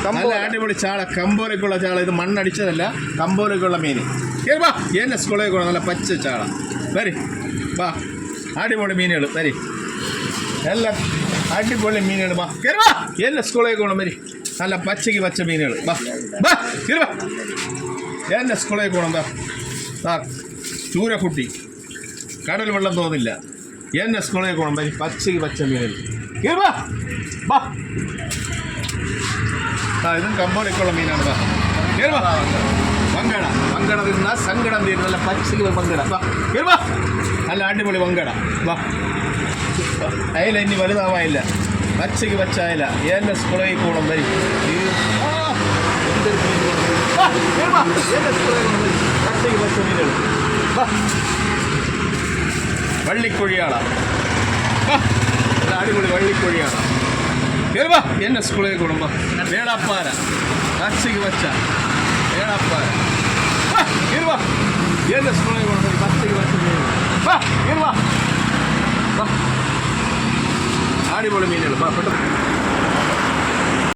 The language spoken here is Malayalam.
നല്ല അടിപൊളി ചാള, കമ്പോലക്കുള്ള ചാള. ഇത് മണ്ണടിച്ചതല്ല, കമ്പോലക്കുള്ള മീൻ. വാ, എന്നെ സ്കൂളിലേക്ക് നല്ല പച്ച ചാള. വരി വാ, അടിപൊളി മീനുകൾ. വരി, എല്ലാം അടിപൊളി മീനുകൾ. വാ വാ, എന്നെ സ്കൂളിലേക്ക് പോകണം. വരി, നല്ല പച്ചയ്ക്ക് പച്ച മീനുകൾ. വാ വാ, വാ, എന്നെ സ്കൂളിലേക്ക് പോകണം. വാ വാ, ചൂരക്കുട്ടി, കടൽ വെള്ളം തോന്നില്ല. എന്നെ സ്കൂളിലേക്ക് പോകണം. വരി, പച്ചയ്ക്ക് പച്ച മീനുകൾ. വാ വാ, ഇതും കമ്പോലക്കുള്ള മീനാണ്. വാ വാ, വങ്കട, വങ്കട തിന്ന സങ്കടം തീരുന്ന നല്ല പച്ചയ്ക്ക് വങ്കട. വാ വാ, നല്ല അടിപൊളി വങ്കട. വാ, അയല ഇനി വലുതാവായില്ല, പച്ചയ്ക്ക് പച്ച അയല. എന്നെ സ്കൂളിലേക്ക് പോകണം. വരി, പച്ചയ്ക്ക് പച്ച മീനുകൾ. വള്ളിക്കൊഴിയാള, അടിപൊളി വള്ളിക്കൊഴിയാള. വാ, എന്നെ സ്കൂളിലേക്ക് കൂടുമ്പോൾ വേളാപ്പാര, പച്ചയ്ക്ക് പച്ച വേളാപ്പാര. വാ, എന്നെ സ്കൂളിലേക്ക് കൂടുമ്പോൾ പച്ചയ്ക്ക് പച്ച മീനുകൾ. വാ വാ, അടിപൊളി മീനുകൾ. വാ പെട്ടെന്ന്.